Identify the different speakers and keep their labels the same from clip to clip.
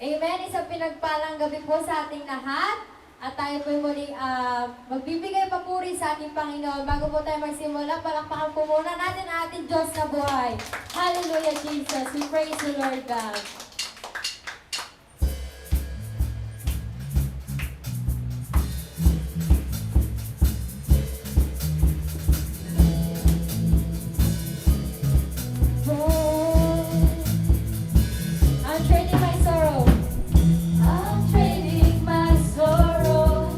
Speaker 1: Amen. Isang pinagpalang gabi po sa ating lahat. At tayo po muli magbibigay papuri sa ating Panginoon. Bago po tayo magsimula, palakpakan po muna natin ang ating Diyos na buhay. Hallelujah, Jesus. We praise you, Lord God. I'm trading my sorrow. I'm trading my sorrow.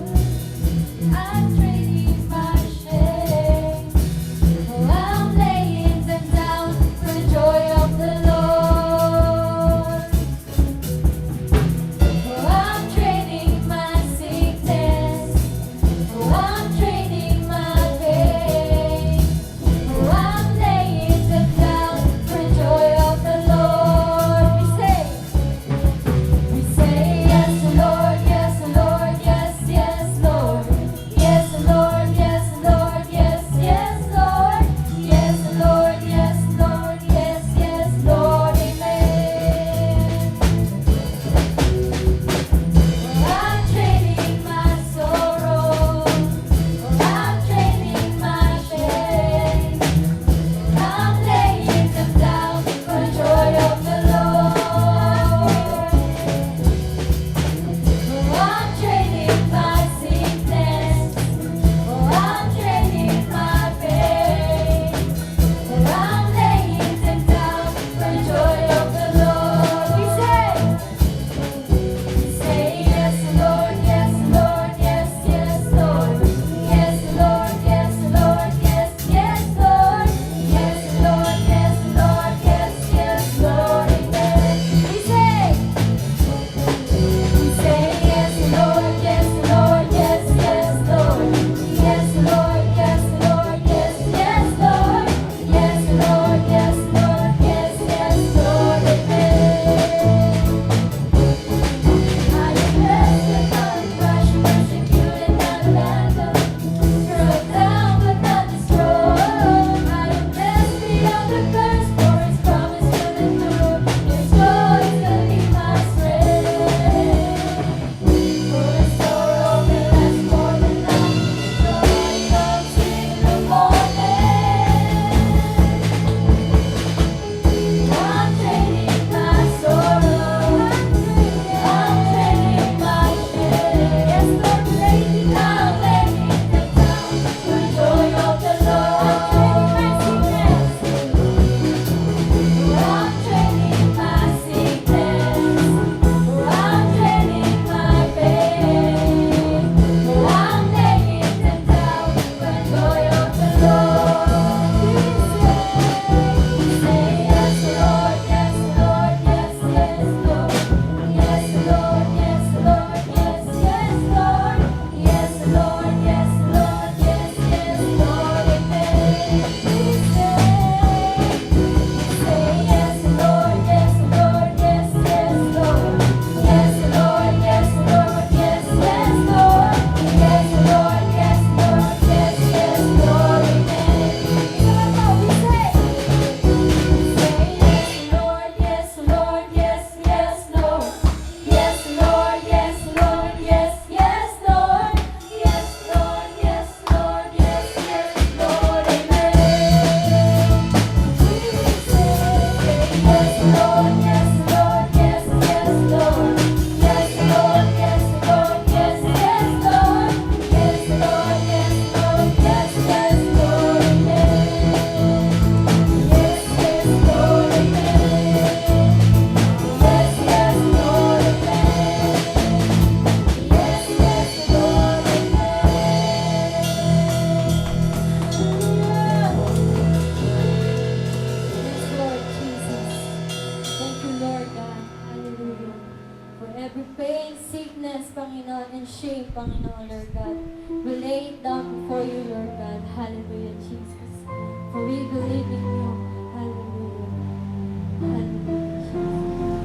Speaker 1: I'm trading my shame. Oh, I'm laying them down for the joy of the Lord. Oh, I'm trading my sickness. Oh, I'm trading my pain. Oh, I'm laying them down for the joy of the Lord. We say yes, Lord, yes, Lord, yes, yes, Lord. Yes, Lord, yes, Lord, yes, yes, Lord. Yes, Lord, yes, Lord, yes, yes, Lord, amen. I'm trading my sorrow. I'm trading my shame. I'm laying them down for the joy of the Lord. I'm trading my sickness. I'm trading my pain. I'm laying them down for the joy of the Lord. We say yes, Lord, yes, Lord, yes, yes, Lord. Yes, Lord, yes, Lord, yes, yes, Lord. Yes, Lord, yes, Lord, yes, yes, Lord, amen. We say yes, Lord, yes, Lord, yes, yes, Lord. Yes, Lord, yes, Lord, yes, yes, Lord. Yes, Lord, yes, Lord, yes, yes, Lord, amen. I am blessed, not crushed, persecuted, not abandoned, struck down but not destroyed. I am blessed beyond the curse, for His promise will endure. His joy is gonna be my strength. For the sorrow will last more than night. Joy comes in the morning. I'm trading my sorrow. I'm trading my shame. Yes, Lord, I'm laying them down for the joy of the Lord. I'm trading my sickness. I'm trading my pain. I'm laying them down for the joy of the Lord. We say yes, Lord, yes, Lord, yes, yes, Lord. Yes, Lord, yes, Lord, yes, yes, Lord. Yes, Lord, yes, Lord, yes, yes, Lord, amen. We say yes, Lord, yes, Lord, yes, yes, Lord. Yes, Lord, yes, Lord, yes, yes, Lord. Yes, Lord, yes, Lord, yes, yes, Lord, amen. We say yes, Lord, yes, Lord, yes, yes, Lord. Yes, Lord, yes, Lord, yes, yes, Lord. Yes, Lord, yes, Lord, yes, yes, Lord, amen. We say yes, Lord, yes, Lord, yes, yes, Lord. Yes, Lord, yes, Lord, yes, yes, Lord. Yes, Lord, yes, Lord, yes, yes, Lord, amen. Yes, yes, Lord, amen. Yes, yes, Lord, amen. Yes, yes, Lord, amen. Yes, Lord Jesus. Thank you, Lord God. Hallelujah. For every pain, sickness, Panginoon, and shame, Panginoon, Lord God, we lay it down before you, Lord God. Hallelujah, Jesus. For we believe in you. Hallelujah. Hallelujah, Jesus.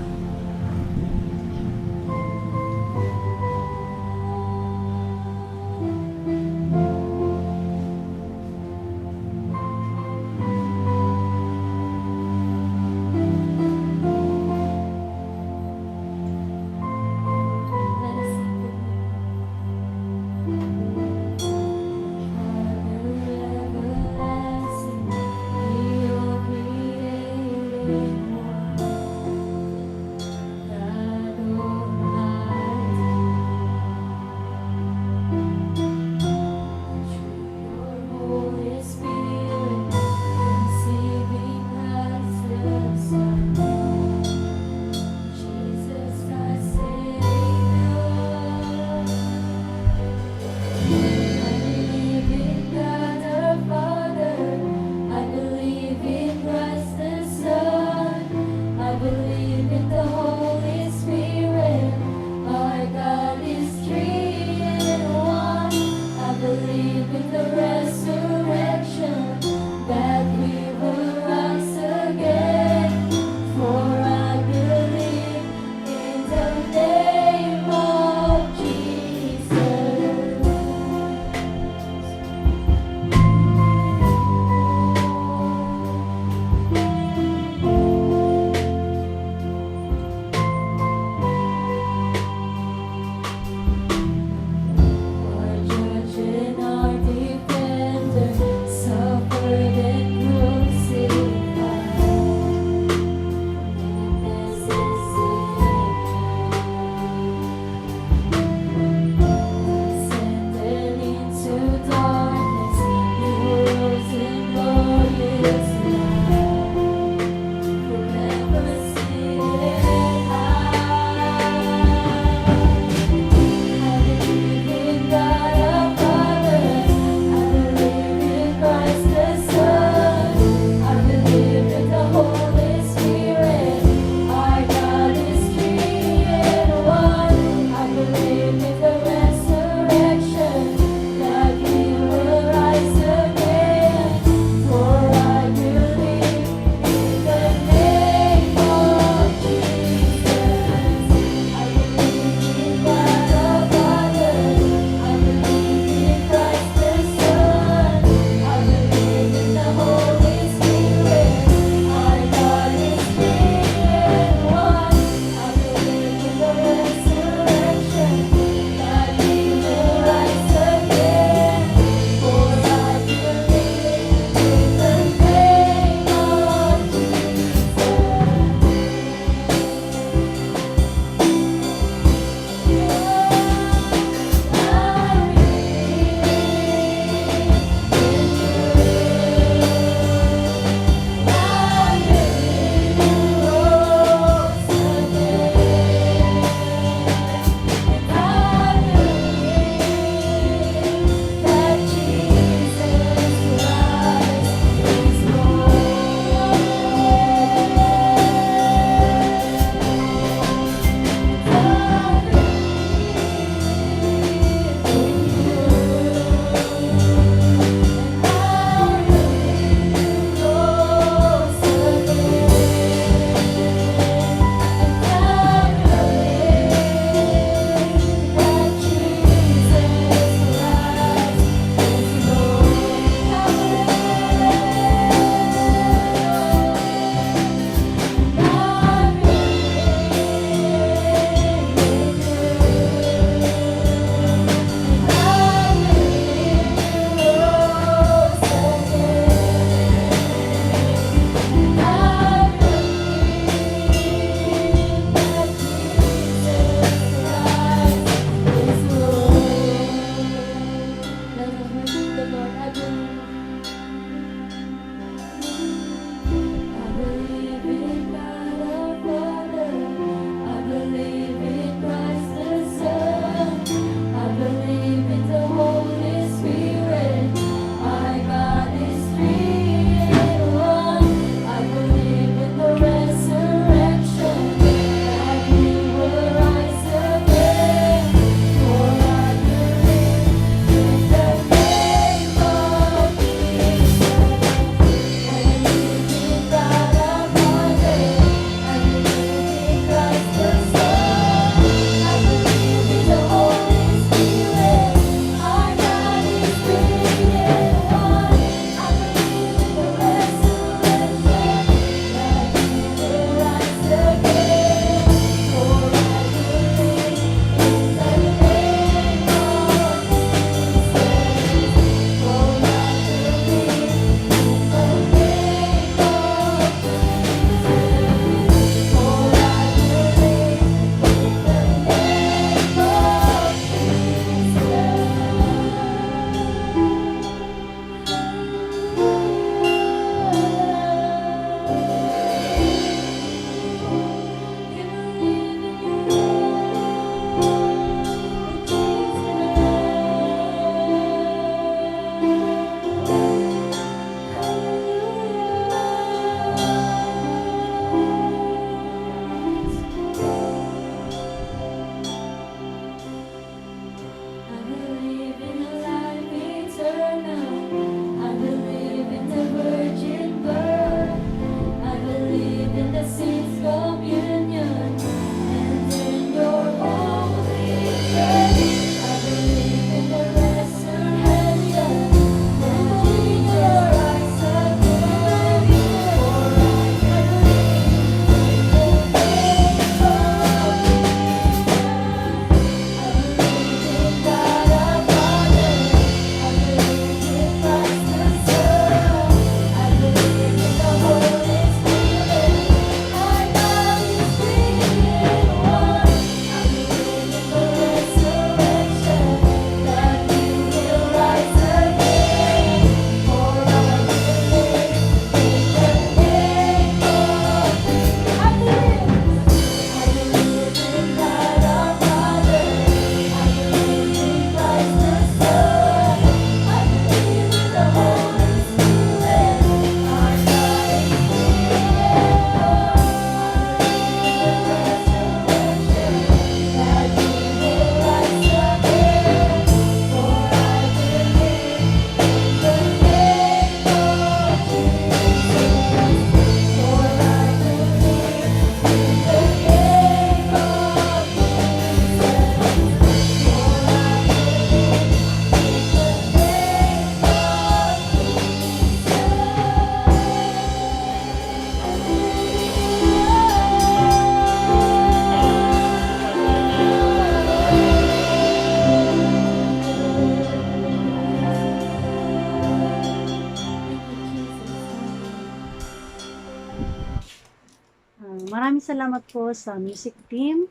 Speaker 2: salamat po sa music team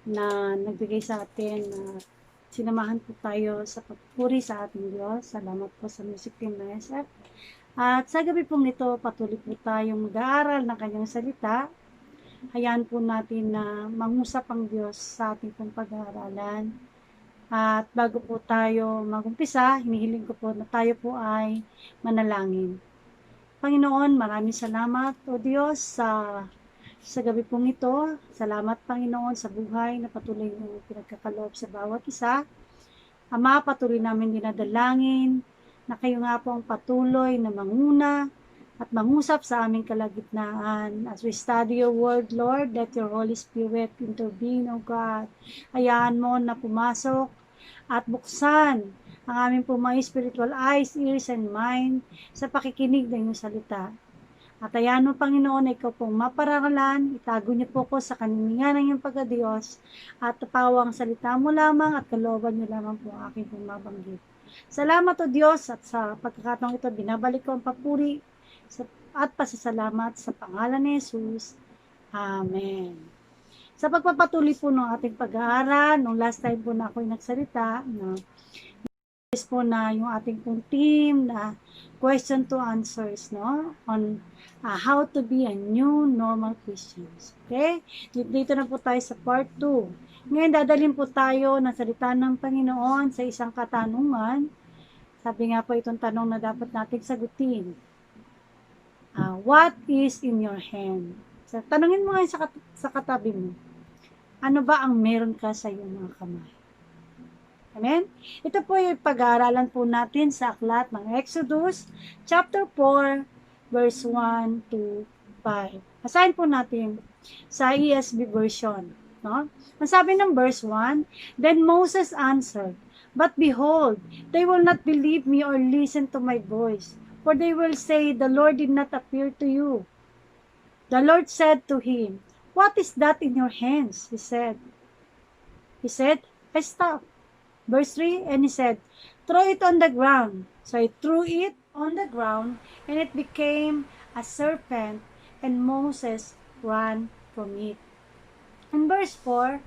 Speaker 2: na nagbigay sa atin na sinamahan po tayo sa pagpuri sa ating Diyos. Salamat po sa music team ng SF. At sa gabi pong ito, patuloy po tayong mag-aaral ng kanyang salita. Hayaan po natin na mangusap ang Diyos sa ating pong pag-aaralan. At bago po tayo mag-umpisa, hinihiling ko po na tayo po ay manalangin. Panginoon, maraming salamat o Diyos sa gabi pong ito. Salamat Panginoon sa buhay na patuloy mong pinagkakaloob sa bawat isa. Ama, patuloy namin dinadalangin na kayo nga po ang patuloy na manguna at mangusap sa aming kalagitnaan. As we study your word, Lord, let your Holy Spirit intervene, O God. Hayaan mo na pumasok at buksan ang aming po mga spiritual eyes, ears, and mind sa pakikinig ng iyong salita. At ayan mo, Panginoon, na ikaw pong maparangalan, itago niyo po ko sa kaniningan ng iyong pagkadiyos, at tapawang salita mo lamang at kalooban niyo lamang po ang aking pong mabanggit. Salamat o Diyos, at sa pagkakataong ito, binabalik ko ang papuri at pasasalamat sa pangalan ni Jesus. Amen. Sa pagpapatuloy po ng ating pag-aaral, nung last time po na ako'y nagsalita, po na yung ating pong team na question to answers, no? On how to be a new normal Christians. Okay? Dito na po tayo sa part 2. Ngayon, dadalhin po tayo ng salita ng Panginoon sa isang katanungan. Sabi nga po itong tanong na dapat natin sagutin. What is in your hand? So, tanungin mo ngayon sa katabi mo. Ano ba ang meron ka sa iyong mga kamay? Amen? Ito po yung pag-aaralan po natin sa aklat ng Exodus, chapter 4, verse 1 to 5. Basahin po natin sa ESV version. No? Ang sabi ng verse 1, Then Moses answered, But behold, they will not believe me or listen to my voice, for they will say, The Lord did not appear to you. The Lord said to him, What is that in your hands? He said, A staff. Verse 3, and he said, Throw it on the ground. So he threw it on the ground, and it became a serpent, and Moses ran from it. In verse 4,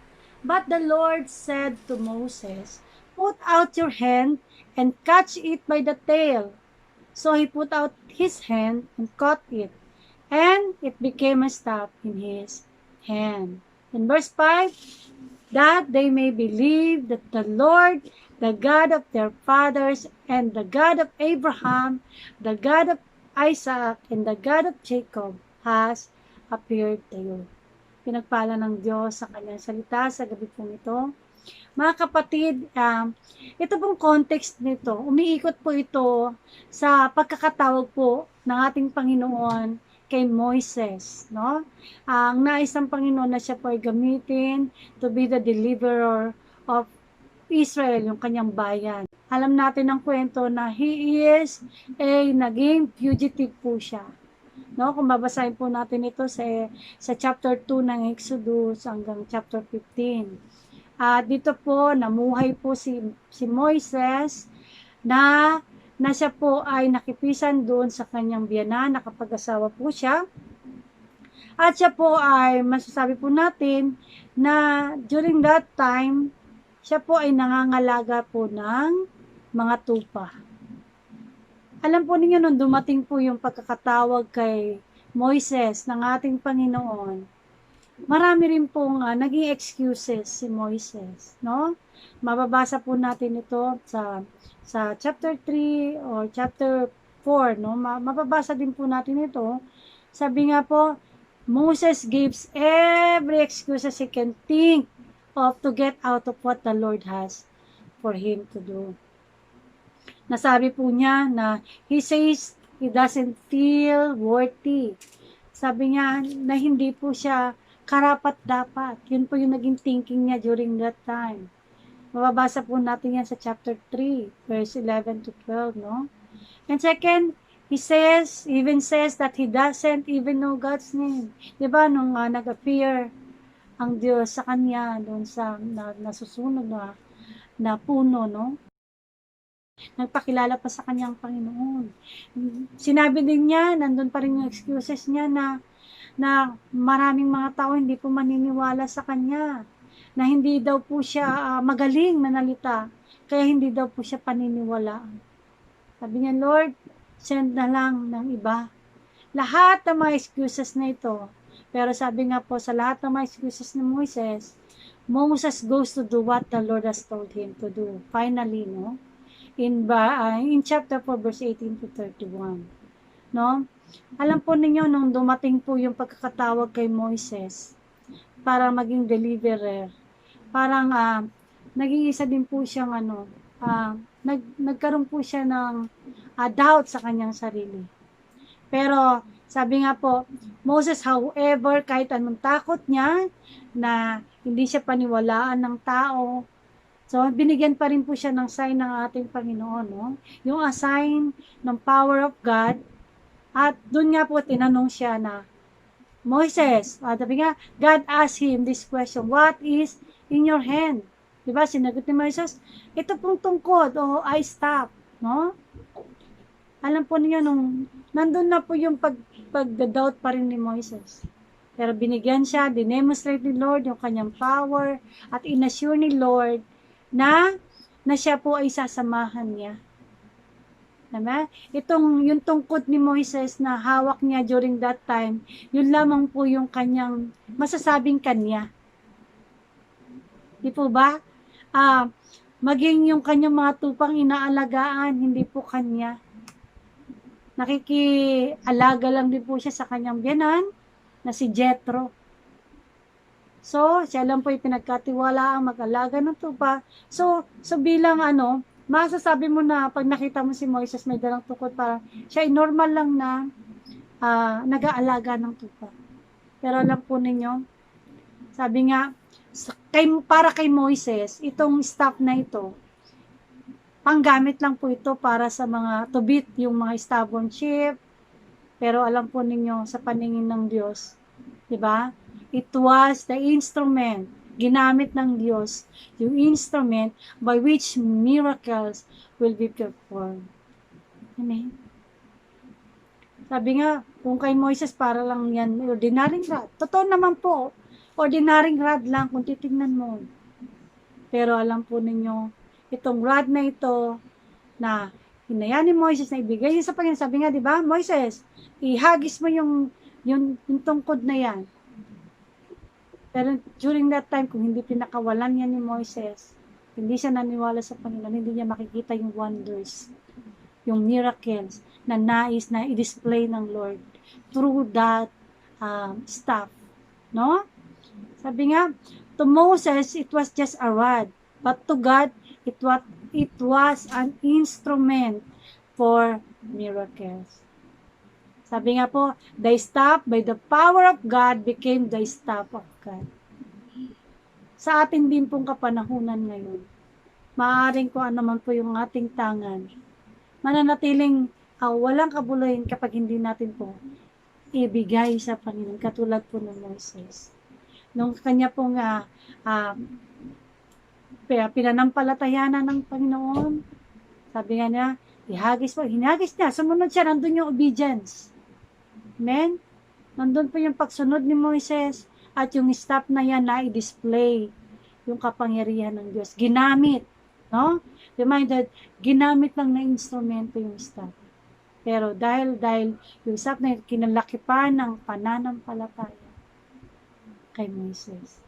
Speaker 2: But the Lord said to Moses, Put out your hand and catch it by the tail. So he put out his hand and caught it, and it became a staff in his hand. In verse 5, that they may believe that the Lord, the God of their fathers, and the God of Abraham, the God of Isaac, and the God of Jacob, has appeared to you. Pinagpala ng Diyos sa kanyang salita sa gabi pong ito. Mga kapatid, ito pong context nito, umiikot po ito sa pagkakatawag po ng ating Panginoon kay Moises, no? Ang nais ng Panginoon na siya po ay gamitin to be the deliverer of Israel, yung kanyang bayan. Alam natin ang kwento na he is naging fugitive po siya. No? Kung babasahin po natin ito sa chapter 2 ng Exodus hanggang chapter 15. Dito po, namuhay po si Moises na siya po ay nakipisan doon sa kanyang biyanan, nakapag-asawa po siya. At siya po ay, masasabi po natin, na during that time, siya po ay nangangalaga po ng mga tupa. Alam po ninyo, nung dumating po yung pagkakatawag kay Moises ng ating Panginoon, marami rin pong naging excuses si Moises, no? Mababasa po natin ito sa chapter 3 or chapter 4, no? Mababasa din po natin ito. Sabi nga po, Moses gives every excuse he can think of to get out of what the Lord has for him to do. Nasabi po niya na he says he doesn't feel worthy. Sabi niya na hindi po siya karapat-dapat. Yun po yung naging thinking niya during that time. Mababasa po natin yan sa chapter 3, verse 11 to 12, no? And second, he even says that he doesn't even know God's name. Diba, nung nag-appear ang Diyos sa kanya, doon sa nasusunog na puno, no? Nagpakilala pa sa kanyang Panginoon. Sinabi din niya, nandun pa rin yung excuses niya na na maraming mga tao hindi po maniniwala sa kanya, na hindi daw po siya magaling manalita, kaya hindi daw po siya paniniwalaan. Sabi niya, Lord, send na lang ng iba. Lahat ng mga excuses na ito, pero sabi nga po, sa lahat ng mga excuses ni Moses goes to do what the Lord has told him to do. Finally, no? In chapter 4, verse 18 to 31. No? Alam po ninyo, nung dumating po yung pagkakatawag kay Moises para maging deliverer, parang naging isa din po siyang nagkaroon po siya ng doubt sa kanyang sarili. Pero sabi nga po, Moses, however, kahit anong takot niya na hindi siya paniwalaan ng tao, so binigyan pa rin po siya ng sign ng ating Panginoon, no? Yung sign ng power of God. At doon nga po tinanong siya na, Moises, sabi nga, God asked him this question, what is in your hand? Diba, sinagot ni Moises, ito pong tungkod o I stop, no? Alam po niyo, nung nandun na po yung pag-doubt pa rin ni Moises. Pero binigyan siya, dinemonstrate ni Lord yung kanyang power at inassure ni Lord na siya po ay sasamahan niya. Diba? Yung tungkod ni Moises na hawak niya during that time, yun lamang po yung kanyang masasabing kanya. Di po ba? Maging yung kanyang mga tupang inaalagaan, hindi po kanya. Nakikialaga lang din po siya sa kanyang biyanan na si Jethro. So, siya lang po yung pinagkatiwala ang mag-alaga ng tupa. So bilang masasabi mo na pag nakita mo si Moises may dalang tungkod, para siya ay normal lang na nag-aalaga ng tupa. Pero alam po ninyo, sabi nga, para kay Moises, itong staff na ito, panggamit lang po ito para sa mga to beat yung mga stubborn sheep. Pero alam po ninyo, sa paningin ng Diyos, di ba? It was the instrument, ginamit ng Diyos, yung instrument by which miracles will be performed. Amen. Sabi nga, kung kay Moises, para lang yan, ordinaryong rod. Totoo naman po, ordinaryong rod lang kung titingnan mo. Pero alam po ninyo, itong rod na ito, na hinayaan ni Moises na ibigay niya sa Panginoon. Sabi nga, di ba, Moises, ihagis mo yung tungkod na yan. Pero during that time, kung hindi pinakawalan yan ni Moises, hindi siya naniwala sa Panginoon, hindi niya makikita yung wonders, yung miracles na nais na i-display ng Lord through that stuff. No? Sabi nga, to Moses, it was just a rod, but to God, it was an instrument for miracles. Sabi nga po, the staff by the power of God became the staff of God. Sa atin din pong kapanahunan ngayon, maaaring kung ano man po yung ating tangan, mananatiling walang kabuluhan kapag hindi natin po ibigay sa Panginoon, katulad po ng Moises. Nung kanya pong pinanampalatayanan ng Panginoon, sabi nga niya, hinagis niya, sumunod siya, nandun yung obedience. Amen? Nandun po yung pagsunod ni Moises at yung staff na yan na i-display yung kapangyarihan ng Diyos. Ginamit, no? Reminded, ginamit lang na instrumento yung staff. Pero dahil yung staff na yun, kinalaki pa ng pananampalataya kay Moises.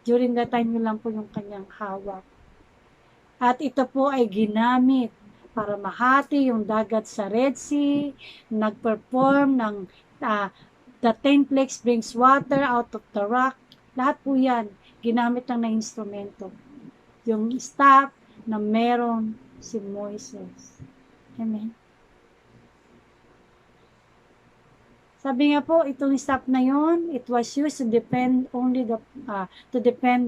Speaker 2: During that time, yun lang po yung kanyang hawak. At ito po ay ginamit para mahati yung dagat sa Red Sea, nag-perform ng the 10 plagues brings water out of the rock. Lahat po yan, ginamit lang na instrumento. Yung staff na meron si Moises. Amen. Sabi nga po, itong staff na yon, it was used to defend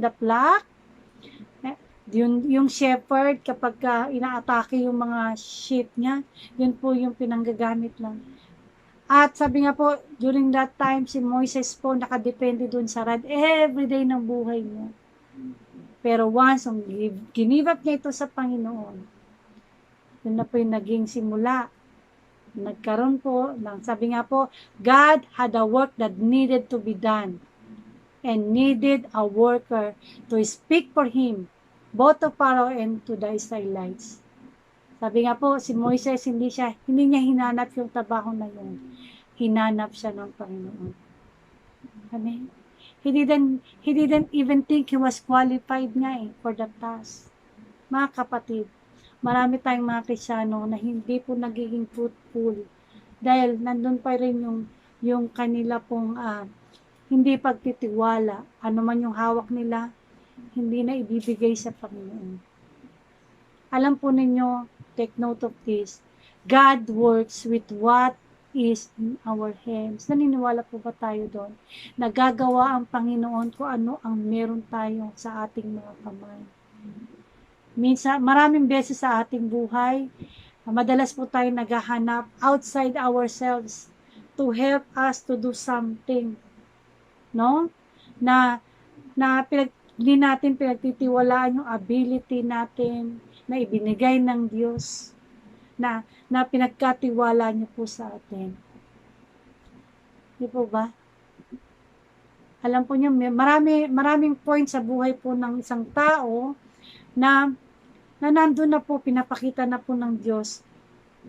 Speaker 2: the flock. Yung shepherd, kapag inaatake yung mga sheep niya, yun po yung pinanggagamit lang. At sabi nga po, during that time, si Moises po nakadepende dun sa rod everyday ng buhay niya. Pero once, give up niya ito sa Panginoon, yun na po yung naging simula nagkaroon po ng, sabi nga po, God had a work that needed to be done and needed a worker to speak for Him, both to Pharaoh and to the Israelites. Sabi nga po, si Moises, hindi niya hinanap yung trabaho na yun. Hinanap siya ng Panginoon. Amen. He didn't even think he was qualified nga for the task. Mga kapatid, marami tayong mga Kristyano na hindi po nagiging fruitful dahil nandun pa rin yung kanila pong hindi pagtitiwala. Ano man yung hawak nila, hindi na ibibigay sa Panginoon. Alam po ninyo, take note of this, God works with what is in our hands. Naniniwala po ba tayo doon? Nagagawa ang Panginoon kung ano ang meron tayo sa ating mga kamay. Minsan, maraming beses sa ating buhay, madalas po tayo naghahanap outside ourselves to help us to do something. No? Na hindi natin pinagtitiwalaan yung ability natin na ibinigay ng Diyos, na pinagkatiwala niyo po sa atin. Di po ba? Alam po niyo, maraming point sa buhay po ng isang tao na nandun na po, pinapakita na po ng Diyos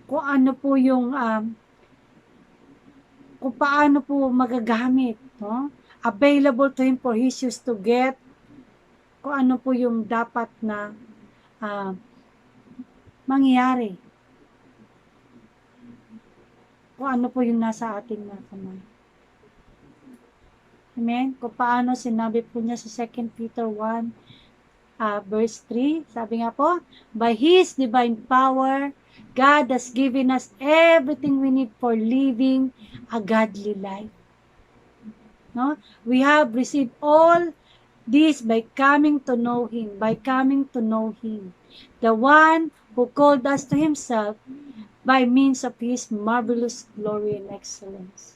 Speaker 2: kung ano po yung kung paano po magagamit, no? Available to Him for His use to get, kung ano po yung dapat na mangyari. Kung ano po yung nasa ating mga kamay. Amen? Kung paano sinabi po niya sa 2 Peter 1, verse 3, sabi nga po, by His divine power, God has given us everything we need for living a godly life. No? We have received all this by coming to know Him, the one who called us to Himself by means of His marvelous glory and excellence.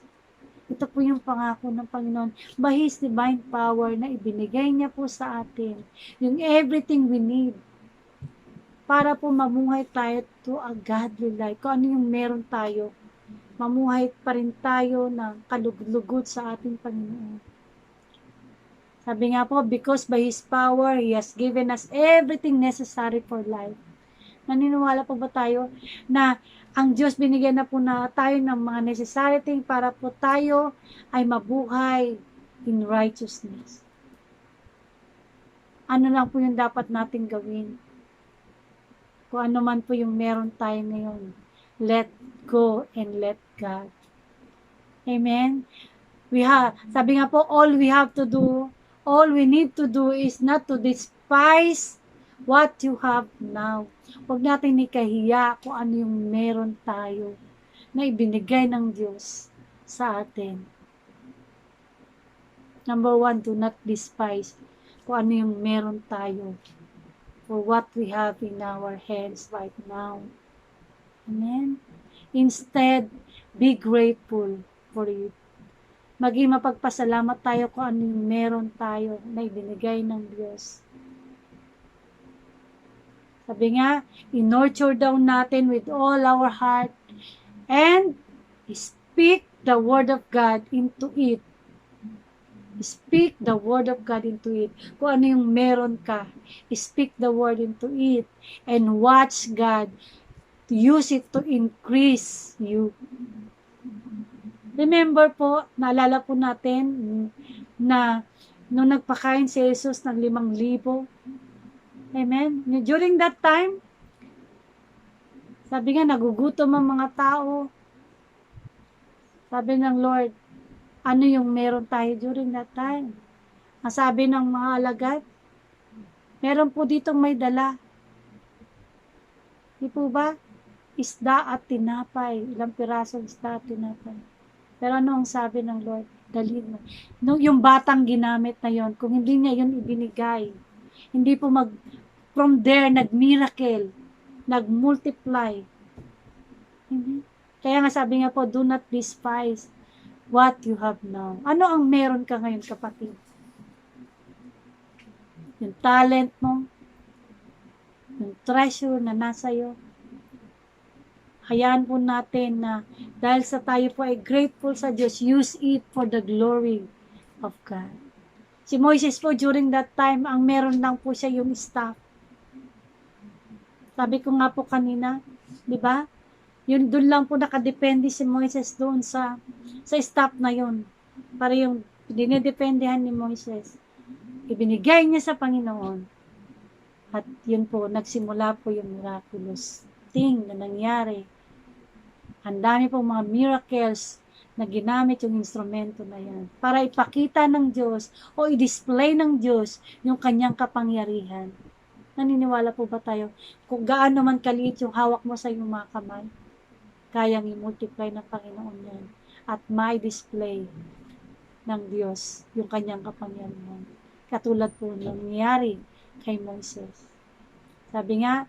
Speaker 2: Ito po yung pangako ng Panginoon. By His divine power na ibinigay niya po sa atin, yung everything we need, para po mamuhay tayo to a godly life. Kung ano yung meron tayo, mamuhay pa rin tayo ng kalugod sa ating Panginoon. Sabi nga po, because by His power, He has given us everything necessary for life. Naniniwala po ba tayo na ang Diyos binigyan na po na tayo ng mga necessary thing para po tayo ay mabuhay in righteousness? Ano lang po yung dapat natin gawin? Kung ano man po yung meron tayo ngayon, let go and let God. Amen? Sabi nga po, all we need to do is not to despise what you have now. Huwag natin ikahiya kung ano yung meron tayo na ibinigay ng Diyos sa atin. Number 1, do not despise kung ano yung meron tayo for what we have in our hands right now. Amen? Instead, be grateful for it. Maging mapagpasalamat tayo kung ano yung meron tayo na ibinigay ng Diyos. Sabi nga, i-nurture daw natin with all our heart and speak the word of God into it. Speak the word of God into it. Kung ano yung meron ka, speak the word into it and watch God use it to increase you. Remember po, naalala po natin na nung nagpakain si Jesus ng 5,000, amen? During that time, sabi nga, nagugutom ang mga tao. Sabi ng Lord, ano yung meron tayo during that time? Ang sabi ng mga alagad, meron po ditong may dala. Di po ba? Isda at tinapay. Ilang pirasong isda at tinapay. Pero ano ang sabi ng Lord? Dalhin mo. Yung batang ginamit na yon, kung hindi niya yun ibinigay, hindi po from there, nag-miracle, nag-multiply. Kaya nga sabi nga po, do not despise what you have now. Ano ang meron ka ngayon, kapatid? Yung talent mo, yung treasure na nasa iyo, Hayaan po natin na dahil sa tayo po ay grateful sa Diyos, use it for the glory of God. Si Moises po during that time, ang meron lang po siya yung staff. Sabi ko nga po kanina, di ba? Yun doon lang po nakadepende si Moises doon sa staff na yun. Para yung dinidependehan ni Moises, ibinigay niya sa Panginoon. At yun po, nagsimula po yung miraculous thing na nangyari. Ang dami pong mga miracles na ginamit yung instrumento na yan para ipakita ng Diyos o i-display ng Diyos yung kanyang kapangyarihan. Naniniwala po ba tayo? Kung gaano man kaliit yung hawak mo sa iyong mga kamay, kayang i-multiply ng Panginoon yan at ma-display ng Diyos yung kanyang kapangyarihan. Katulad po nangyari kay Moses. Sabi nga,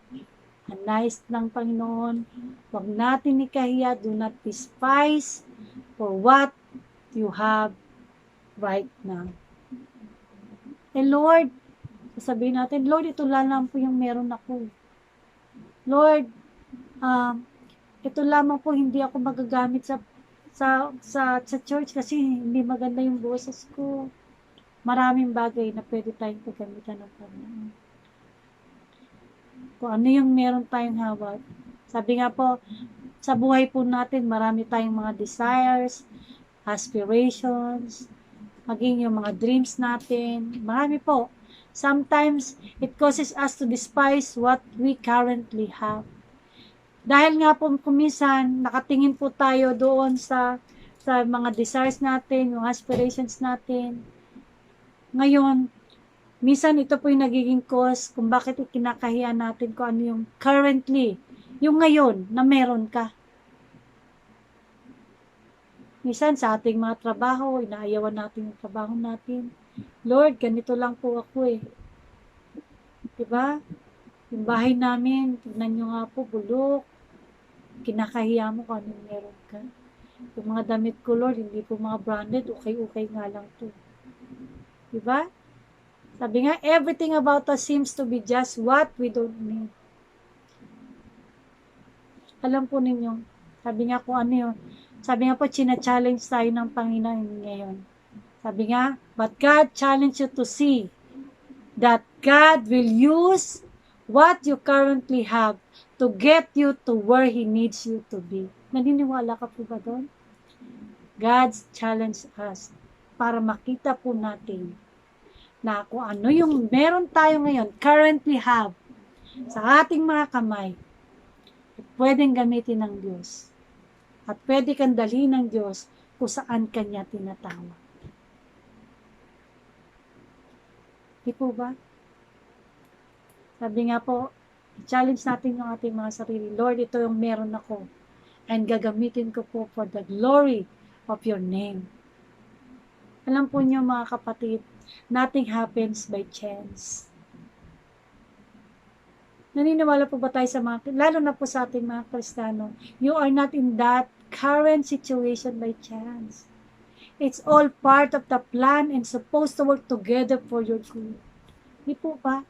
Speaker 2: ang nais ng Panginoon, huwag natin ikahiya, do not despise for what you have right now. Lord, sabihin natin, Lord, ito lang po yung meron ako. Lord, ito lamang po hindi ako magagamit sa church kasi hindi maganda yung boses ko. Maraming bagay na pwede tayong paggamitan ng Panginoon. Kung ano yung meron tayong hawak. Sabi nga po, sa buhay po natin, marami tayong mga desires, aspirations, maging yung mga dreams natin. Marami po. Sometimes, it causes us to despise what we currently have. Dahil nga po kuminsan, nakatingin po tayo doon sa mga desires natin, yung aspirations natin. Ngayon, minsan ito po yung nagiging cause kung bakit ikinakahiya natin kung ano yung currently, yung ngayon na meron ka. Minsan sa ating mga trabaho, inaayawan natin yung trabaho natin. Lord, ganito lang po ako eh. Diba? Yung bahay namin, tignan nyo nga po, bulok. Kinakahiya mo kung anong meron ka. Yung mga damit ko, Lord, hindi po mga branded, okay nga lang to. Diba? Sabi nga, everything about us seems to be just what we don't need. Alam po ninyo, sabi nga kung ano yun, sabi nga po, china-challenge tayo ng Panginoon ngayon. Sabi nga, but God challenged you to see that God will use what you currently have to get you to where He needs you to be. Naniniwala ka po ba doon? God's challenge us para makita po natin na kung ano yung meron tayo ngayon, currently have, sa ating mga kamay, pwedeng gamitin ng Diyos. At pwede kang dalhin ng Diyos kung saan Kanya tinatawag. Di po ba? Sabi nga po, challenge natin yung ating mga sarili. Lord, ito yung meron ako. And gagamitin ko po for the glory of your name. Alam po niyo mga kapatid, nothing happens by chance. Naniniwala po ba tayo sa mga, lalo na po sa ating mga Kristiyano, you are not in that current situation by chance. It's all part of the plan and supposed to work together for your good. Di po ba?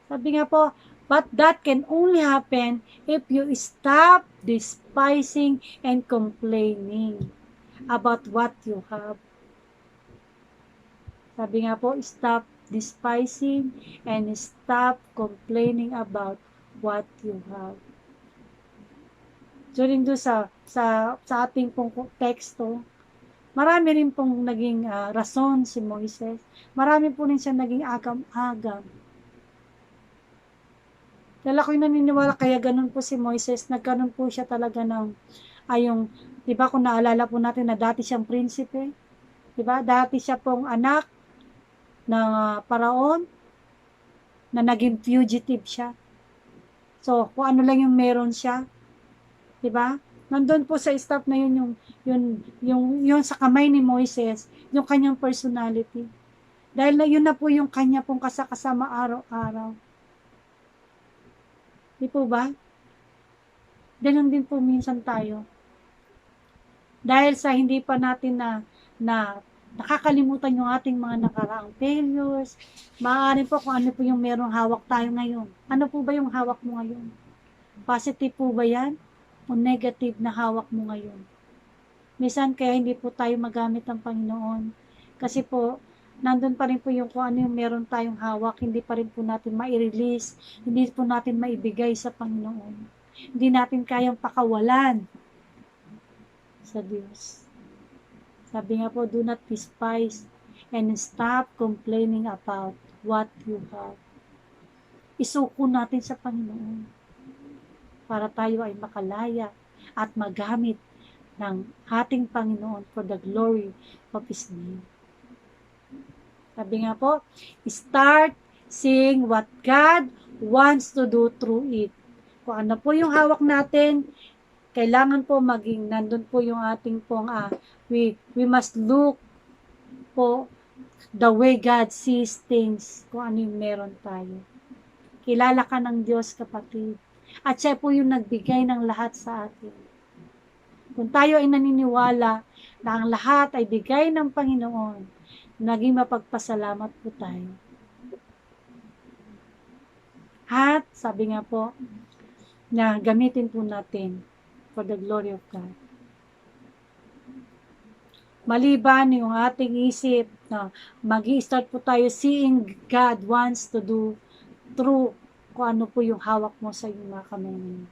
Speaker 2: Sabi nga po, but that can only happen if you stop despising and complaining about what you have. Sabi nga po, stop despising and stop complaining about what you have. During do sa ating pong teksto, marami rin pong naging rason si Moises. Marami po rin siya naging agam-agam. Dahil ako'y naniniwala kaya ganun po si Moises, nagkaroon po siya talaga ng, di ba kung naalala po natin na dati siyang prinsipe, di ba? Dati siya pong anak ng Paraon, na naging fugitive siya. So, kung ano lang yung meron siya, di ba? Nandun po sa staff na yun, yung sa kamay ni Moises, yung kanyang personality. Dahil na yun na po yung kanya pong kasama araw-araw. Di po ba? Ganun din po minsan tayo. Dahil sa hindi pa natin na nakakalimutan yung ating mga nakaraang failures, maaari po kung ano po yung merong hawak tayo ngayon. Ano po ba yung hawak mo ngayon? Positive po ba yan? O negative na hawak mo ngayon? Minsan kaya hindi po tayo magamit ng Panginoon. Kasi po, nandun pa rin po yung kung ano yung meron tayong hawak, hindi pa rin po natin mai-release, hindi po natin maibigay sa Panginoon. Hindi natin kayang pakawalan sa Diyos. Sabi nga po, do not despise and stop complaining about what you have. Isuko natin sa Panginoon para tayo ay makalaya at magamit ng ating Panginoon for the glory of His name. Sabi nga po, start seeing what God wants to do through it. Kung ano po yung hawak natin, kailangan po maging nandun po yung ating pong we must look po the way God sees things, kung ano yung meron tayo. Kilala ka ng Diyos, kapatid. At siya po yung nagbigay ng lahat sa atin. Kung tayo ay naniniwala na ang lahat ay bigay ng Panginoon, naging mapagpasalamat po tayo. At sabi nga po, na gamitin po natin for the glory of God. Maliban yung ating isip na mag-i-start po tayo seeing God wants to do through kung ano po yung hawak mo sa iyong mga kamay ngayon.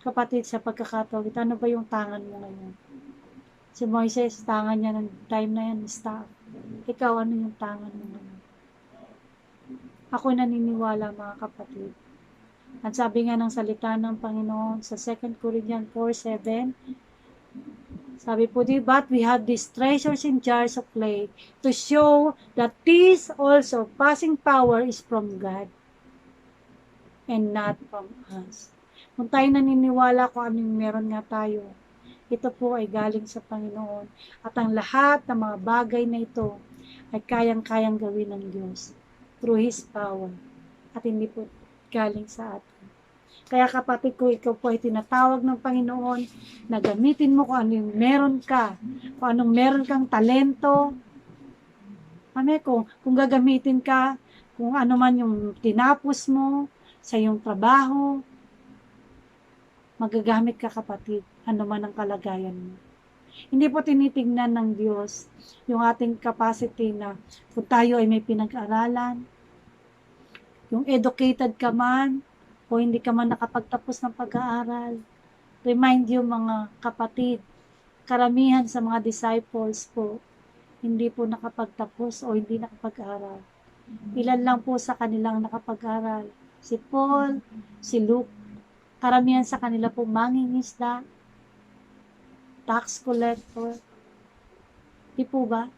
Speaker 2: Kapatid, sa pagkakataon, ano ba yung tangan mo ngayon? Si Moises, tangan niya ng time na yan, staff. Ikaw, ano yung tangan mo ngayon? Ako naniniwala, mga kapatid. At sabi nga ng salita ng Panginoon sa 2 Corinthians 4:7, sabi po, but we have these treasures in jars of clay to show that this also passing power is from God and not from us. Kung tayo naniniwala kung ano yung meron nga tayo, ito po ay galing sa Panginoon. At ang lahat ng mga bagay na ito ay kayang-kayang gawin ng Diyos through His power. At hindi po galing sa atin. Kaya kapatid ko, ikaw po ay tinatawag ng Panginoon na gamitin mo kung ano yung meron ka, kung anong meron kang talento. Kung gagamitin ka, kung ano man yung tinapos mo sa iyong trabaho, magagamit ka, kapatid, ano man ang kalagayan mo. Hindi po tinitingnan ng Diyos yung ating capacity na kung tayo ay may pinag-aralan, yung educated ka man, o hindi ka man nakapagtapos ng pag-aaral. Remind you, mga kapatid, karamihan sa mga disciples po, hindi po nakapagtapos o hindi nakapag-aral. Ilan lang po sa kanilang nakapag-aral. Si Paul, si Luke, karamihan sa kanila po mangingisda, tax collector. Di po ba?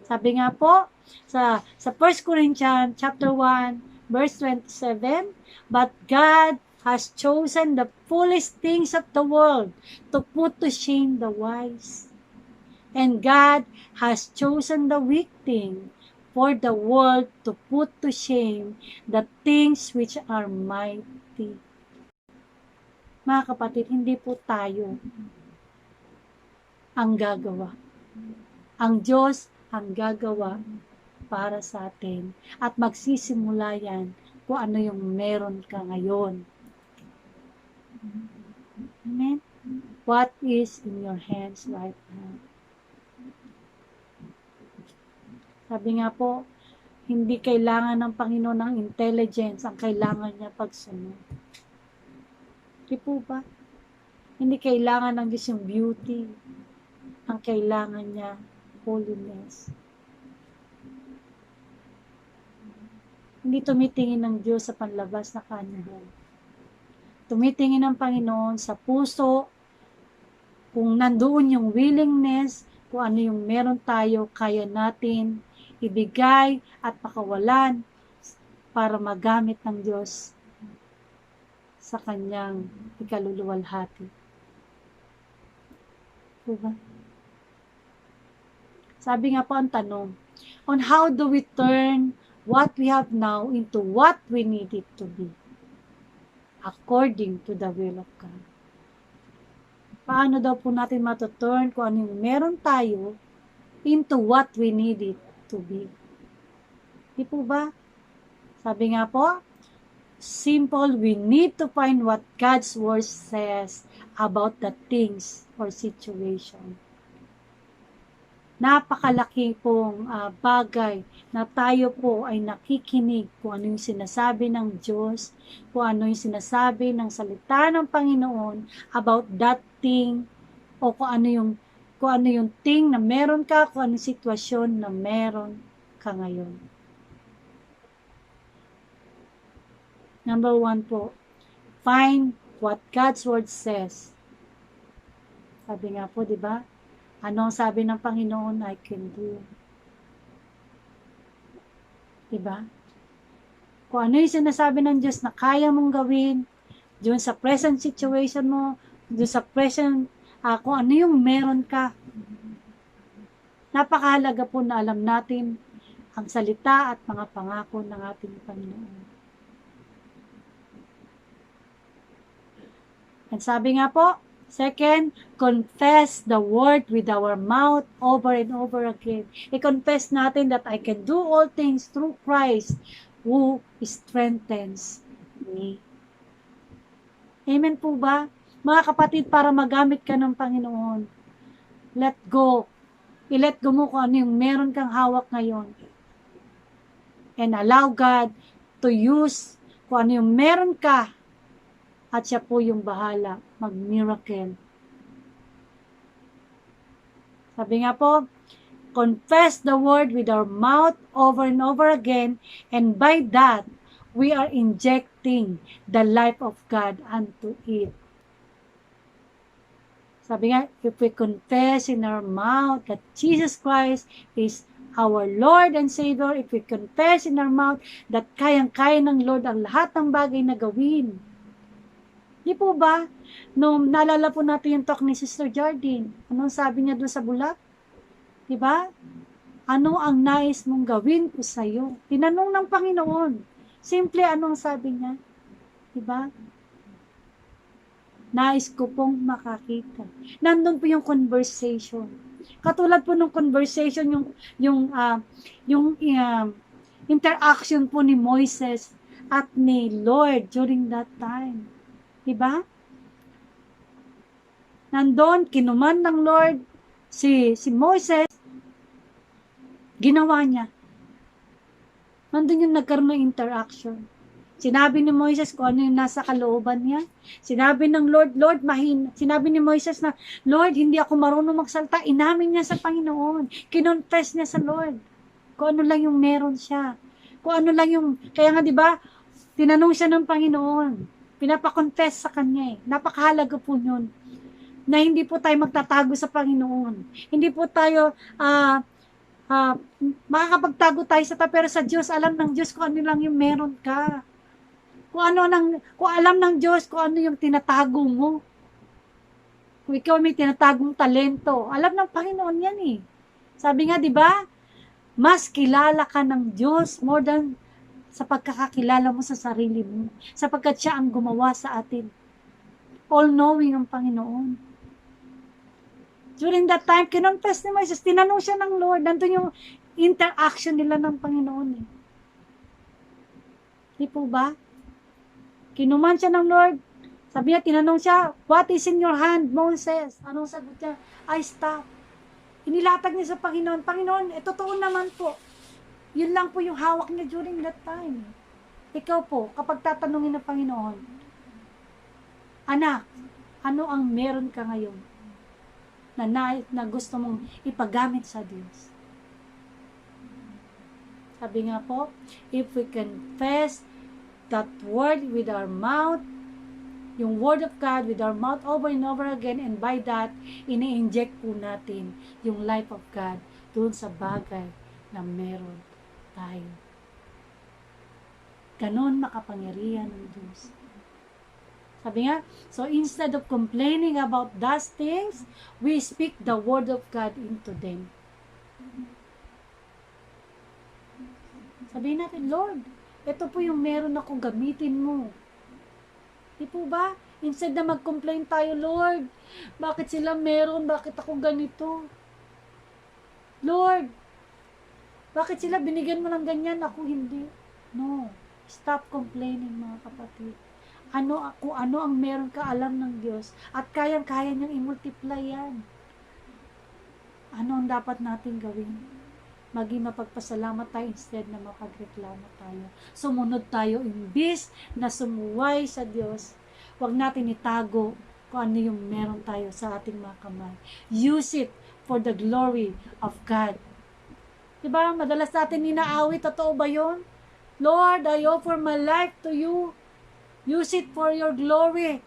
Speaker 2: Sabi nga po sa 1 Corinthians chapter 1 verse 27, but God has chosen the foolish things of the world to put to shame the wise. And God has chosen the weak thing for the world to put to shame the things which are mighty. Mga kapatid, hindi po tayo ang gagawa. Ang Diyos ang gagawa para sa atin. At magsisimula yan kung ano yung meron ka ngayon. Amen? What is in your hands right now? Sabi nga po, hindi kailangan ng Panginoon ng intelligence, ang kailangan niya pagsunod. Di po ba? Hindi kailangan ng Diyos yung beauty. Ang kailangan niya, holiness. Hindi tumitingin ng Diyos sa panlabas na kanihan. Tumitingin ng Panginoon sa puso, kung nandoon yung willingness, kung ano yung meron tayo, kaya natin ibigay at pakawalan para magamit ng Diyos sa kanyang ikaluluwalhati. Diba? Sabi nga po ang tanong, on how do we turn what we have now into what we need it to be? According to the will of God. Paano daw po natin matuturn kung ano yung meron tayo into what we need it to be? Di po ba? Sabi nga po, simple, we need to find what God's word says about the things or situation. Napakalaki pong bagay na tayo po ay nakikinig kung ano yung sinasabi ng Diyos, kung ano yung sinasabi ng salita ng Panginoon about that thing, o kung ano yung thing na meron ka, kung ano yung sitwasyon na meron ka ngayon. Number 1 po, find what God's word says. Sabi nga po, di ba? Ano ang sabi ng Panginoon, I can do. Di ba? Kung ano yung sinasabi ng Diyos na kaya mong gawin, dun sa present situation mo, dun sa present, kung ano yung meron ka. Napakahalaga po na alam natin ang salita at mga pangako ng ating Panginoon. And sabi nga po, second, confess the word with our mouth over and over again. I-confess natin that I can do all things through Christ who strengthens me. Amen po ba? Mga kapatid, para magamit ka ng Panginoon, let go. I-let go mo kung ano yung meron kang hawak ngayon. And allow God to use kung ano yung meron ka, at siya po yung bahala mag-miracle. Sabi nga po, confess the word with our mouth over and over again, and by that, we are injecting the life of God unto it. Sabi nga, if we confess in our mouth that Jesus Christ is our Lord and Savior, if we confess in our mouth that kayang-kaya ng Lord ang lahat ng bagay na gawin. Di po ba? Nung naalala po natin yung talk ni Sister Jardine, anong sabi niya doon sa bulak? Di ba? Ano ang nais mong gawin ko sa iyo? Tinanong ng Panginoon. Simple, anong sabi niya? Di ba? Nais ko pong makakita. Nandun po yung conversation. Katulad po ng conversation, yung interaction po ni Moises at ni Lord during that time. Diba? Nandun, kinuman ng Lord si Moises, ginawa niya. Nandun yung nagkaroon ng interaction. Sinabi ni Moises kung ano yung nasa kalooban niya. Sinabi ng Lord, sinabi ni Moises na, Lord, hindi ako marunong magsalta. Inamin niya sa Panginoon. Kinonfess niya sa Lord. Kung ano lang yung meron siya. Kung ano lang yung, kaya nga diba, tinanong siya ng Panginoon. Pinapakonfess sa kanya. Napakahalaga po yun. Na hindi po tayo magtatago sa Panginoon. Hindi po tayo makakapagtago tayo sa pero sa Diyos, alam ng Diyos kung ano lang yung meron ka. Kung alam ng Diyos kung ano yung tinatago mo. Kung ikaw may tinatagong talento, alam ng Panginoon yan eh. Sabi nga, di ba? Mas kilala ka ng Diyos more than sa pagkakakilala mo sa sarili mo, sapagkat siya ang gumawa sa atin. All-knowing ang Panginoon. During that time, kinonfess ni Moises, tinanong siya ng Lord, nandun yung interaction nila ng Panginoon. Di po ba? Kinuman siya ng Lord, sabi niya, tinanong siya, what is in your hand, Moses? Anong sagot niya? I stop. Inilatag niya sa Panginoon, Panginoon, totoo naman po. Yun lang po yung hawak niya during that time. Ikaw po, kapag tatanungin ng Panginoon, anak, ano ang meron ka ngayon na gusto mong ipagamit sa Diyos? Sabi nga po, if we confess that word with our mouth, yung word of God with our mouth over and over again, and by that, ini-inject po natin yung life of God doon sa bagay na meron tayo. Ganon makapangyarihan ng Diyos. Sabi nga, so instead of complaining about those things, we speak the word of God into them. Sabihin natin, Lord, ito po yung meron ako, gamitin mo. Di po ba? Instead na mag-complain tayo, Lord, bakit sila meron, bakit ako ganito? Lord, bakit sila binigyan mo ng ganyan, ako hindi? No. Stop complaining, mga kapatid. Kung ano ang meron ka, alam ng Diyos. At kayang-kaya niyang i-multiply yan. Ano ang dapat natin gawin? Maging mapagpasalamat tayo instead na mapagreklamo tayo. Sumunod tayo imbis na sumuway sa Diyos. Huwag natin itago kung ano yung meron tayo sa ating mga kamay. Use it for the glory of God. Diba? Madalas natin inaawit. Totoo ba yun? Lord, I offer my life to you. Use it for your glory.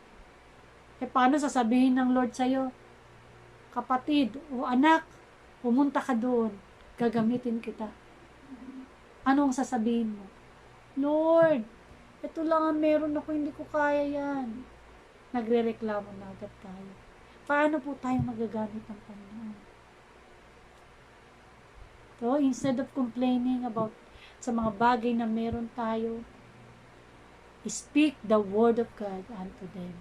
Speaker 2: Paano sasabihin ng Lord sa'yo? Kapatid o anak, pumunta ka doon. Gagamitin kita. Anong sasabihin mo? Lord, ito lang ang meron ako, hindi ko kaya yan. Nagre-reklamo na agad tayo. Paano po tayo magagamit ng Panginoon? So, instead of complaining about sa mga bagay na meron tayo, speak the word of God unto them.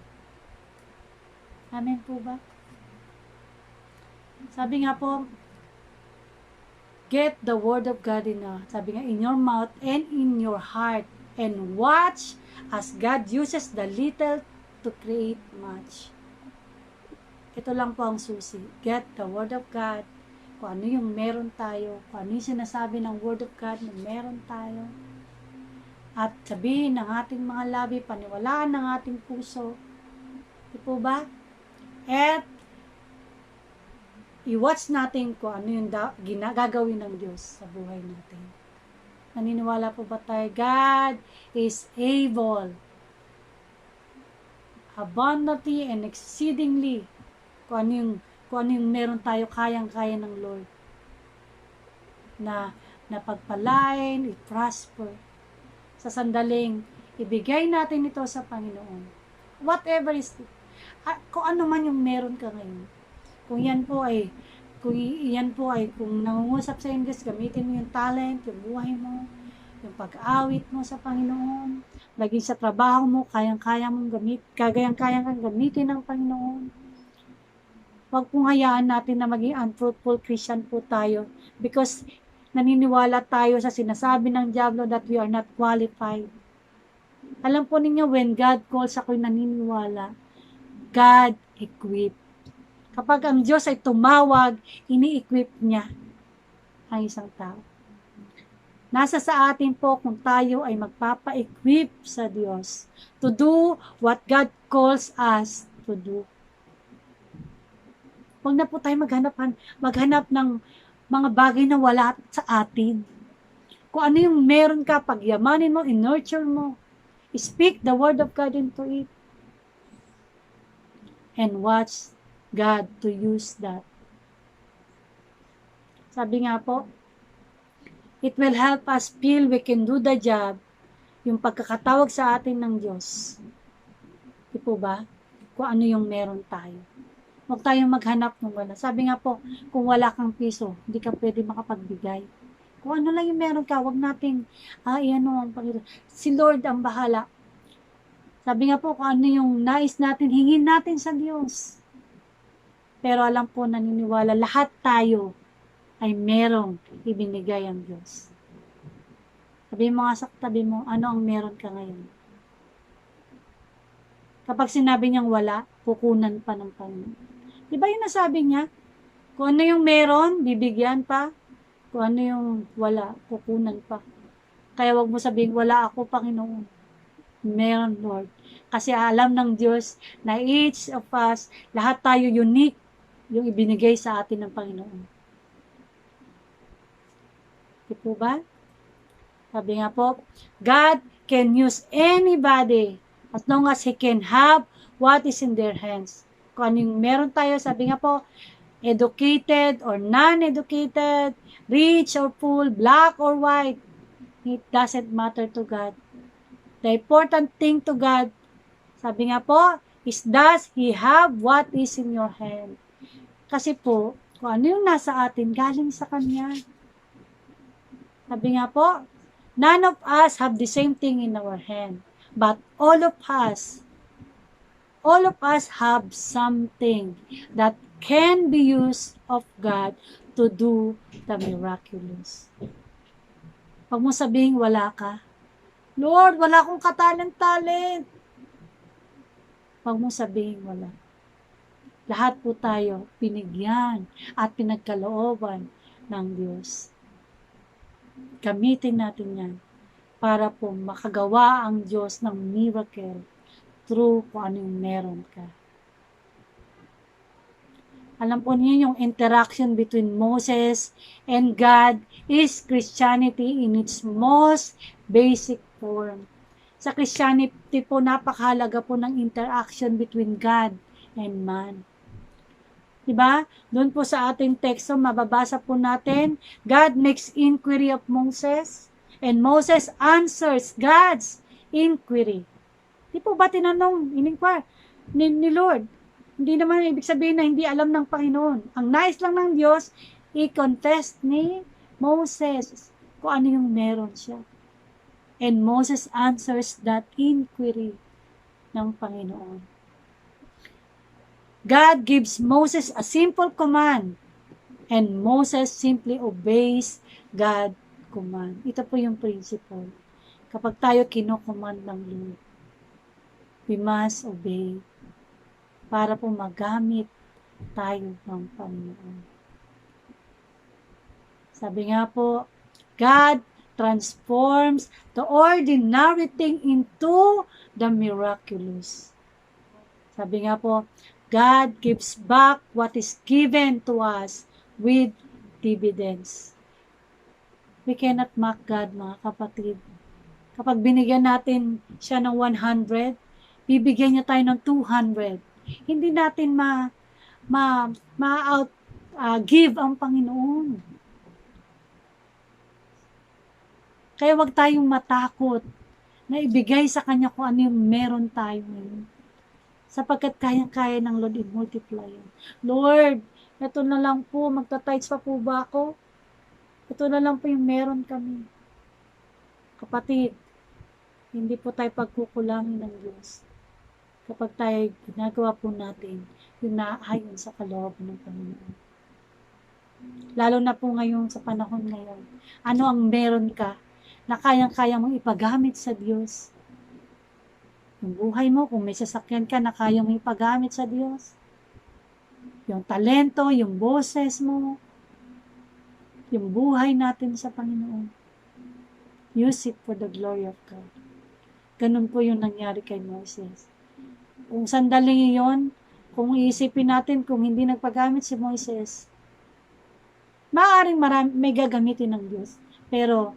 Speaker 2: Amen po ba? Sabi nga po, get the word of God in your mouth and in your heart, and watch as God uses the little to create much. Ito lang po ang susi. Get the word of God. Kung ano yung meron tayo, kung ano yung sinasabi ng word of God na meron tayo. At sabihin ng ating mga labi, paniwalaan ng ating puso. Ito po ba? At i-watch natin kung ano yung gagawin ng Diyos sa buhay natin. Naniniwala po ba tayo? God is able, abundantly and exceedingly, kung ano yung meron tayo, kayang-kaya ng Lord na pagpalain, i-prosper. Sa sandaling, ibigay natin ito sa Panginoon. Whatever is it. Kung ano man yung meron ka ngayon. Kung nangungusap sa English, gamitin mo yung talent, yung buhay mo, yung pag-awit mo sa Panginoon, laging sa trabaho mo, kagayang-kayang kang gamitin ng Panginoon. Huwag pong hayaan natin na maging unfruitful Christian po tayo because naniniwala tayo sa sinasabi ng diablo that we are not qualified. Alam po ninyo, when God calls, ako'y naniniwala, God equip. Kapag ang Diyos ay tumawag, ini-equip niya ang isang tao. Nasa sa atin po kung tayo ay magpapa-equip sa Diyos to do what God calls us to do. Huwag na po tayo maghanap ng mga bagay na wala sa atin. Kung ano yung meron ka, pagyamanin mo, in-nurture mo. Speak the word of God into it. And watch God to use that. Sabi nga po, it will help us feel we can do the job, yung pagkakatawag sa atin ng Diyos. Di po ba? Kung ano yung meron tayo. Huwag tayong maghanap ng wala. Sabi nga po, kung wala kang piso, hindi ka pwede makapagbigay. Kung ano lang yung meron ka, huwag nating, ang Panginoon. Si Lord ang bahala. Sabi nga po, kung ano yung nais natin, hingin natin sa Diyos. Pero alam po, naniniwala, lahat tayo ay merong ibinigay ang Diyos. Sabi mo nga sa tabi mo, ano ang meron ka ngayon? Kapag sinabi niyang wala, kukunan pa ng Panginoon. Di ba yung nasabi niya? Kung ano yung meron, bibigyan pa. Kung ano yung wala, kukunan pa. Kaya wag mo sabihin, wala ako, Panginoon. Meron, Lord. Kasi alam ng Diyos na each of us, lahat tayo unique yung ibinigay sa atin ng Panginoon. Di po ba? Sabi nga po, God can use anybody as long as He can have what is in their hands. Kung ano yung meron tayo, sabi nga po, educated or non-educated, rich or poor, black or white, it doesn't matter to God. The important thing to God, sabi nga po, is does He have what is in your hand? Kasi po, kung ano yung nasa atin, galing sa Kanya. Sabi nga po, none of us have the same thing in our hand, but all of us have something that can be used of God to do the miraculous. Pag mo sabihin wala ka, Lord, wala akong katalent-talent. Huwag mo sabihin wala. Lahat po tayo binigyan at pinagkalooban ng Diyos. Gamitin natin yan para po makagawa ang Diyos ng miracle through kung ano yung meron ka. Alam po niyo yung interaction between Moses and God is Christianity in its most basic form. Sa Christianity po, napakahalaga po ng interaction between God and man. Diba? Doon po sa ating teksto, mababasa po natin, God makes inquiry of Moses, and Moses answers God's inquiry. Di po ba tinanong, inquire ni Lord? Hindi naman ibig sabihin na hindi alam ng Panginoon. Ang nais lang ng Diyos, i-contest ni Moses kung ano yung meron siya. And Moses answers that inquiry ng Panginoon. God gives Moses a simple command and Moses simply obeys God's command. Ito po yung principle. Kapag tayo kinocommand ng Lord, we must obey para po magamit tayo ng Panginoon. Sabi nga po, God transforms the ordinary thing into the miraculous. Sabi nga po, God gives back what is given to us with dividends. We cannot mock God, mga kapatid. Kapag binigyan natin siya ng 100, bibigyan niya tayo ng 200. Hindi natin give ang Panginoon. Kaya wag tayong matakot na ibigay sa Kanya kung ano yung meron tayo ngayon. Sapagkat kaya-kaya ng Lord i-multiply yun. Lord, ito na lang po, magta-tithes pa po ba ako? Ito na lang po yung meron kami. Kapatid, hindi po tayo pagkukulangin ng Diyos. Kapag tayo ginagawa po natin, yung naayon sa kalooban ng Panginoon. Lalo na po ngayon, sa panahon ngayon, ano ang meron ka na kayang-kaya mong ipagamit sa Diyos? Yung buhay mo, kung may sasakyan ka na kaya mong ipagamit sa Diyos. Yung talento, yung boses mo, yung buhay natin sa Panginoon. Use it for the glory of God. Ganun po yung nangyari kay Moses. Kung sandali yon, kung iisipin natin kung hindi nagpagamit si Moses, maaaring may gagamitin ng Diyos. Pero,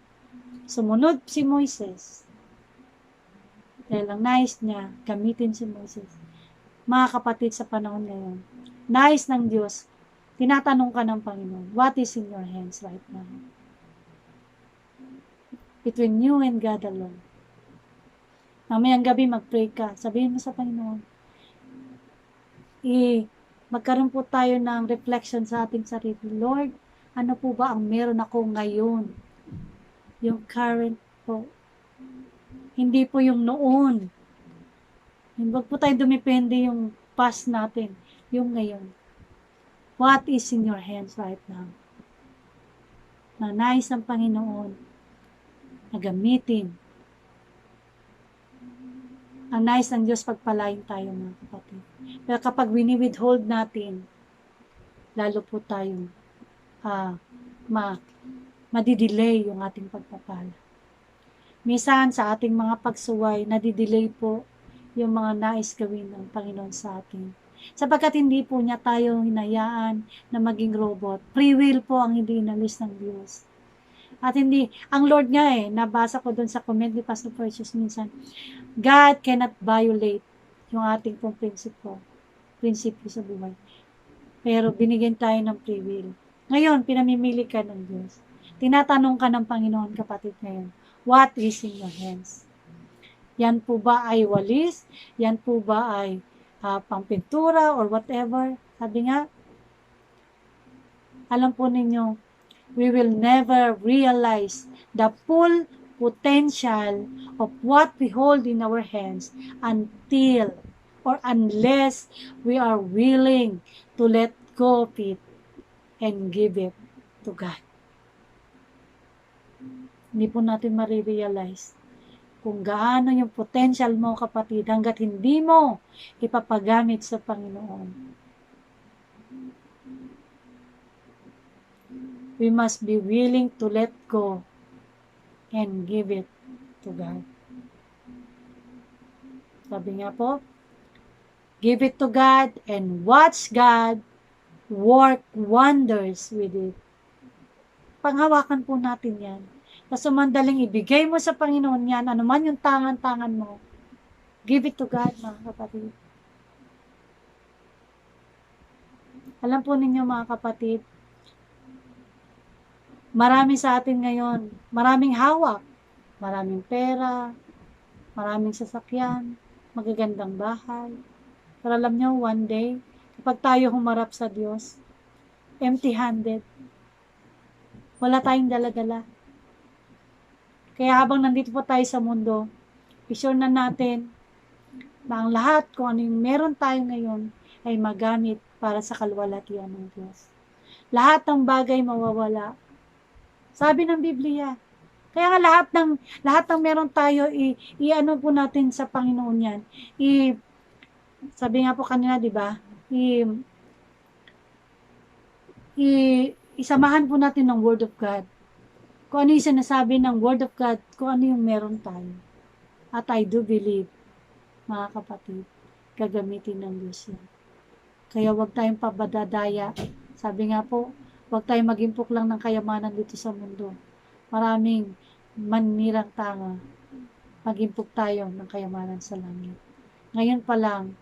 Speaker 2: sumunod si Moises. Dahil ang nais niya, gamitin si Moses. Mga kapatid sa panahon ngayon, nais ng Diyos, tinatanong ka ng Panginoon, what is in your hands right now? Between you and God alone. Mamayang gabi, mag-pray ka. Sabihin mo sa Panginoon, magkaroon po tayo ng reflection sa ating sarili. Lord, ano po ba ang meron ako ngayon? Yung current po. Hindi po yung noon. Huwag po tayo dumipende yung past natin. Yung ngayon. What is in your hands right now? Na nais ng Panginoon na gamitin. Ang nais ng Diyos pagpalain tayo, mga kapatid. Pero kapag wini-withhold natin, lalo po tayong madidelay yung ating pagpapala. Minsan sa ating mga pagsuway, nadidelay po yung mga nais gawin ng Panginoon sa atin. Sapagkat hindi po niya tayo hinayaan na maging robot. Free will po ang hindi inalis ng Diyos. At hindi, ang Lord nga nabasa ko doon sa comment ni Pastor Precious minsan, God cannot violate yung ating pong prinsipyo sa buhay. Pero binigyan tayo ng free will. Ngayon, pinamimili ka ng Diyos. Tinatanong ka ng Panginoon, kapatid, ngayon, what is in your hands? Yan po ba ay walis? Yan po ba ay pampintura or whatever? Sabi nga, alam po ninyo, we will never realize the full potential of what we hold in our hands until or unless we are willing to let go of it and give it to God. Hindi po natin marirealize kung gaano yung potential mo, kapatid, hanggat hindi mo ipapagamit sa Panginoon. We must be willing to let go and give it to God. Sabi nga po, give it to God and watch God work wonders with it. Panghawakan po natin yan. Kasi mandaling ibigay mo sa Panginoon yan, ano man yung tangan-tangan mo, give it to God, mga kapatid. Alam po ninyo, mga kapatid, marami sa atin ngayon, maraming hawak, maraming pera, maraming sasakyan, magagandang bahay. Pero alam nyo, one day, kapag tayo humarap sa Diyos, empty-handed, wala tayong dala-dala. Kaya habang nandito po tayo sa mundo, isure na natin na ang lahat, kung ano yung meron tayo ngayon, ay magamit para sa kalwalhatian ng Diyos. Lahat ng bagay mawawala. Sabi ng Biblia. Kaya nga lahat ng meron tayo, i-ano po natin sa Panginoon yan. Sabi nga po kanina, di ba? Isamahan po natin ng Word of God. Kung ano yung sinasabi ng Word of God, kung ano yung meron tayo. At I do believe, mga kapatid, gagamitin ng Diyos yan. Kaya huwag tayong pabadadaya. Sabi nga po, huwag tayong mag-impok lang ng kayamanan dito sa mundo. Maraming manirang tanga. Mag-impok tayo ng kayamanan sa langit. Ngayon pa lang,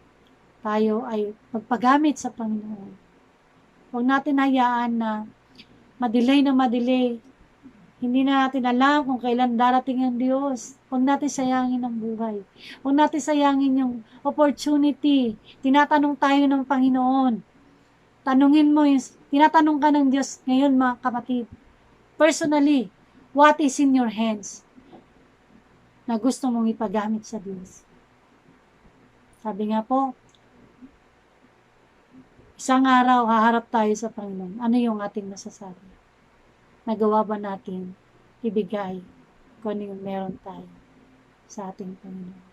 Speaker 2: tayo ay magpagamit sa Panginoon. Huwag natin hayaan na madelay na madelay. Hindi na natin alam kung kailan darating ang Diyos. Huwag natin sayangin ang buhay. Huwag natin sayangin yung opportunity. Tinatanong tayo ng Panginoon. Tinatanong ka ng Diyos ngayon, mga kapatid. Personally, what is in your hands na gusto mong ipagamit sa Diyos? Sabi nga po, isang araw haharap tayo sa Panginoon. Ano yung ating masasabi? Nagawa ba natin ibigay kung ano yung meron tayo sa ating Panginoon?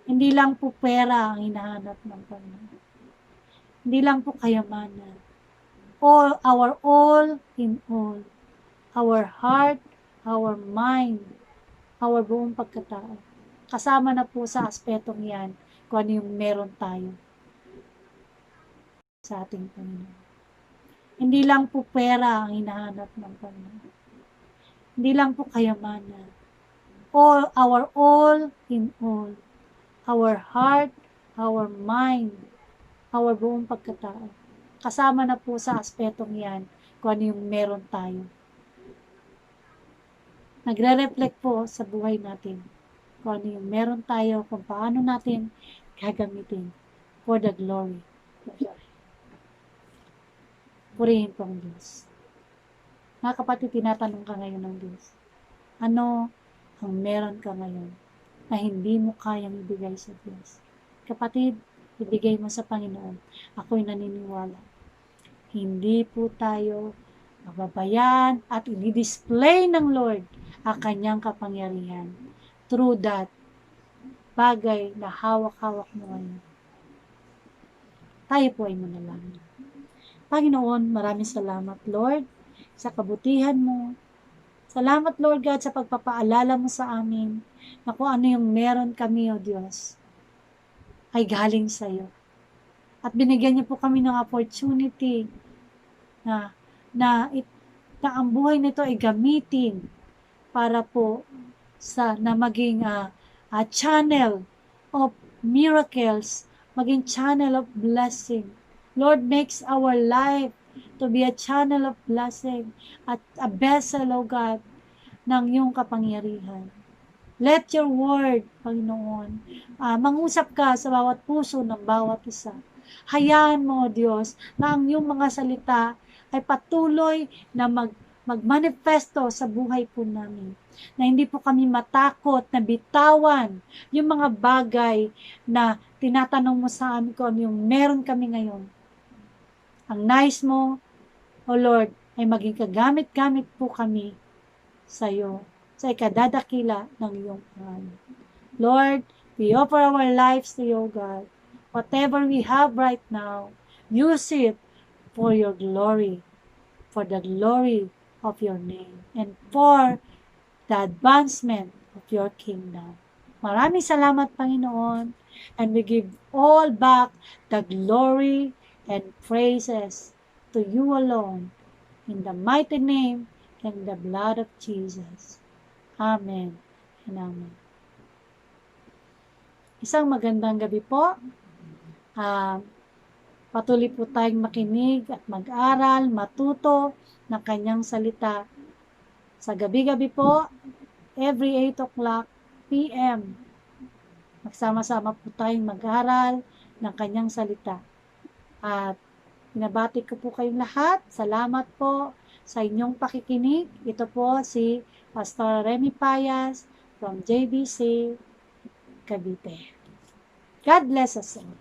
Speaker 2: Hindi lang po pera ang hinahanap ng Panginoon. Hindi lang po kayamanan. Our all in all. Our heart, our mind, our buong pagkatao. Kasama na po sa aspetong yan kung ano yung meron tayo sa ating Panginoon. Hindi lang po pera ang hinahanap ng Panginoon. Hindi lang po kayamanan. Our all in all. Our heart, our mind, our buong pagkatao. Kasama na po sa aspetong yan kung ano yung meron tayo. Nagre-reflect po sa buhay natin kung ano yung meron tayo, kung paano natin gagamitin for the glory of God. Purihin po ang Diyos. Mga kapatid, tinatanong ka ngayon ng Diyos, ano ang meron ka ngayon na hindi mo kayang ibigay sa Diyos? Kapatid, ibigay mo sa Panginoon. Ako'y naniniwala. Hindi po tayo mababayan at i-display ng Lord ang kanyang kapangyarihan through that bagay na hawak-hawak mo ngayon. Tayo po ay manalangin. Panginoon, maraming salamat, Lord, sa kabutihan mo. Salamat, Lord God, sa pagpapaalala mo sa amin na kung ano yung meron kami, O Diyos, ay galing sa iyo. At binigyan niyo po kami ng opportunity na ang buhay nito ay gamitin para po na maging channel of miracles, maging channel of blessing. Lord, makes our life to be a channel of blessing at a vessel, O God, ng iyong kapangyarihan. Let your word, Panginoon, mangusap ka sa bawat puso ng bawat isa. Hayaan mo, Diyos, na ang iyong mga salita ay patuloy na magmanifesto sa buhay po namin. Na hindi po kami matakot na bitawan yung mga bagay na tinatanong mo sa amin kung ano yung meron kami ngayon. Ang nais mo, O Lord, ay maging kagamit-gamit po kami sa iyo sa ikadadakila ng iyong pangalan. Lord, we offer our lives to you, God. Whatever we have right now, use it for your glory, for the glory of your name, and for the advancement of your kingdom. Maraming salamat, Panginoon, and we give all back the glory and praises to you alone, in the mighty name and the blood of Jesus. Amen and amen. Isang magandang gabi po. Patuloy po tayong makinig at mag-aral, matuto ng kanyang salita. Sa gabi-gabi po, every 8 o'clock p.m., magsama-sama po tayong mag-aral ng kanyang salita. At pinabati ko po kayong lahat. Salamat po sa inyong pakikinig. Ito po si Pastor Remy Payas from JBC Cavite. God bless us all.